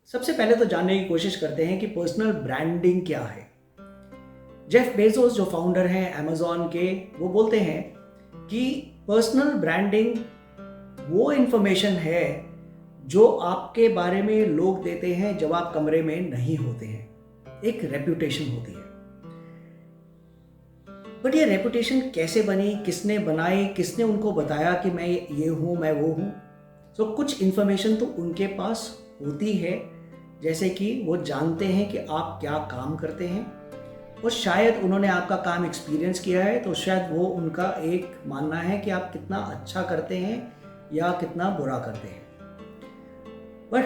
सबसे पहले तो जानने की कोशिश करते हैं कि पर्सनल ब्रांडिंग क्या है। जेफ बेजोस जो फाउंडर हैं अमेजॉन के, वो बोलते हैं कि पर्सनल ब्रांडिंग वो इंफॉर्मेशन है जो आपके बारे में लोग देते हैं जब आप कमरे में नहीं होते हैं। एक रेपुटेशन होती है। बट ये रेपुटेशन कैसे बनी, किसने बनाई, किसने उनको बताया कि मैं ये हूँ, मैं वो हूँ। तो कुछ इन्फॉर्मेशन तो उनके पास होती है, जैसे कि वो जानते हैं कि आप क्या काम करते हैं और शायद उन्होंने आपका काम एक्सपीरियंस किया है, तो शायद वो उनका एक मानना है कि आप कितना अच्छा करते हैं या कितना बुरा करते हैं। बट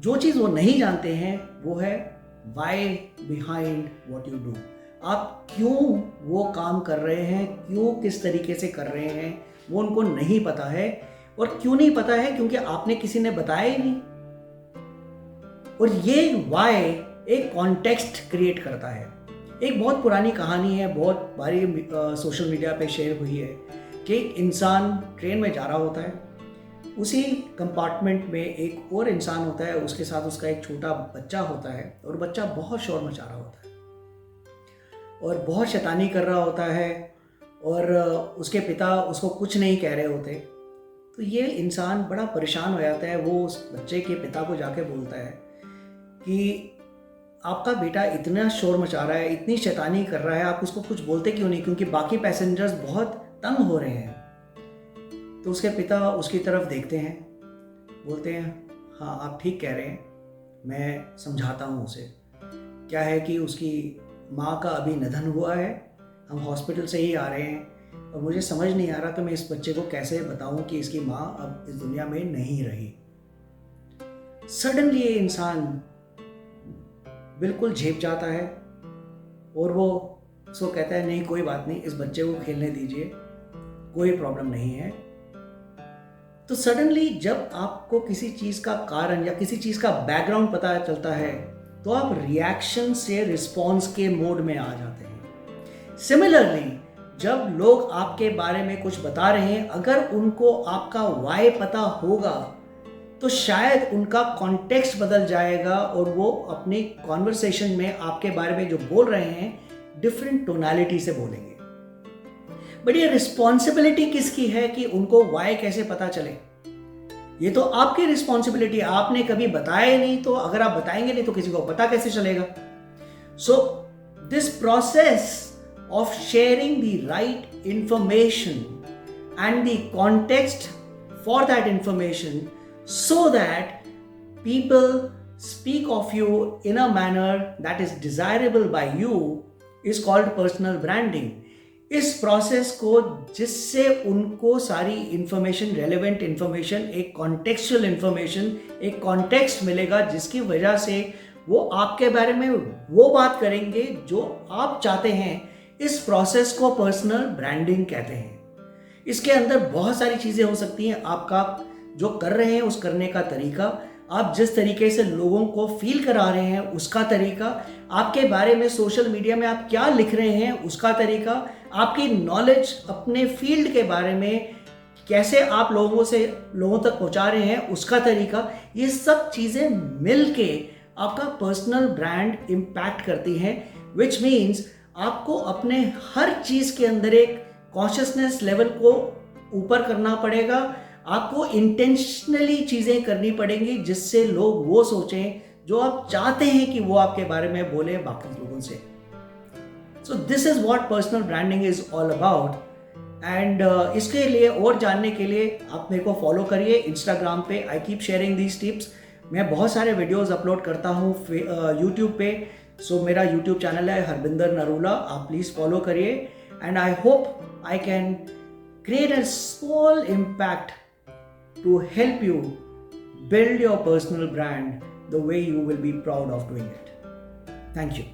जो चीज़ वो नहीं जानते हैं वो है why behind what you do. आप क्यों वो काम कर रहे हैं, क्यों किस तरीके से कर रहे हैं, वो उनको नहीं पता है। और क्यों नहीं पता है? क्योंकि आपने किसी ने बताया ही नहीं। और ये वाई एक कॉन्टेक्स्ट क्रिएट करता है। एक बहुत पुरानी कहानी है, बहुत बारी सोशल मीडिया पे शेयर हुई है कि एक इंसान ट्रेन में जा रहा होता है, उसी कंपार्टमेंट में एक और इंसान होता है, उसके साथ उसका एक छोटा बच्चा होता है और बच्चा बहुत शोर मचा रहा होता है और बहुत शैतानी कर रहा होता है और उसके पिता उसको कुछ नहीं कह रहे होते। तो ये इंसान बड़ा परेशान हो जाता है। वो उस बच्चे के पिता को जाके बोलता है कि आपका बेटा इतना शोर मचा रहा है, इतनी शैतानी कर रहा है, आप उसको कुछ बोलते क्यों नहीं, क्योंकि बाकी पैसेंजर्स बहुत तंग हो रहे हैं। तो उसके पिता उसकी तरफ देखते हैं, बोलते हैं हाँ आप ठीक कह रहे हैं, मैं समझाता हूँ उसे। क्या है कि उसकी माँ का अभी निधन हुआ है, हम हॉस्पिटल से ही आ रहे हैं और मुझे समझ नहीं आ रहा कि मैं इस बच्चे को कैसे बताऊँ कि इसकी माँ अब इस दुनिया में नहीं रही। सडनली ये इंसान बिल्कुल झेप जाता है और वो उसको कहता है नहीं कोई बात नहीं, इस बच्चे को खेलने दीजिए, कोई प्रॉब्लम नहीं है। तो सडनली जब आपको किसी चीज़ का कारण या किसी चीज़ का बैकग्राउंड पता चलता है तो आप रिएक्शन से रिस्पॉन्स के मोड में आ जाते हैं। सिमिलरली जब लोग आपके बारे में कुछ बता रहे हैं, अगर उनको आपका वाई पता होगा तो शायद उनका कॉन्टेक्स्ट बदल जाएगा और वो अपनी कॉन्वर्सेशन में आपके बारे में जो बोल रहे हैं डिफरेंट टोनालिटी से बोलेंगे। बट ये रिस्पॉन्सिबिलिटी किसकी है कि उनको वाई कैसे पता चले? ये तो आपकी रिस्पॉन्सिबिलिटी। आपने कभी बताया ही नहीं, तो अगर आप बताएंगे नहीं तो किसी को पता कैसे चलेगा? So this process of sharing the right information and the context for that information so that people speak of you in a manner that is desirable by you is called personal branding. इस process को जिससे उनको सारी information, relevant information, एक contextual information, एक context मिलेगा जिसकी वजह से वो आपके बारे में वो बात करेंगे जो आप चाहते हैं। इस प्रोसेस को पर्सनल ब्रांडिंग कहते हैं। इसके अंदर बहुत सारी चीज़ें हो सकती हैं। आपका जो कर रहे हैं उस करने का तरीका, आप जिस तरीके से लोगों को फील करा रहे हैं उसका तरीका, आपके बारे में सोशल मीडिया में आप क्या लिख रहे हैं उसका तरीका, आपकी नॉलेज अपने फील्ड के बारे में कैसे आप लोगों तक पहुंचा रहे हैं उसका तरीका, ये सब चीज़ें मिलके आपका पर्सनल ब्रांड इम्पैक्ट करती हैं। विच मीन्स आपको अपने हर चीज़ के अंदर एक कॉन्शियसनेस लेवल को ऊपर करना पड़ेगा। आपको इंटेंशनली चीज़ें करनी पड़ेंगी जिससे लोग वो सोचें जो आप चाहते हैं कि वो आपके बारे में बोले बाकी लोगों से। So this is what personal branding is all about. And इसके लिए और जानने के लिए आप मेरे को फॉलो करिए इंस्टाग्राम पे। I keep sharing these tips. मैं बहुत सारे वीडियोस अपलोड करता हूँ यूट्यूब पे। सो मेरा यूट्यूब चैनल है हरबिंदर नरूला, आप प्लीज़ फॉलो करिए। And I hope I can create a small impact to help you build your personal brand the way you will be proud of doing it. Thank you.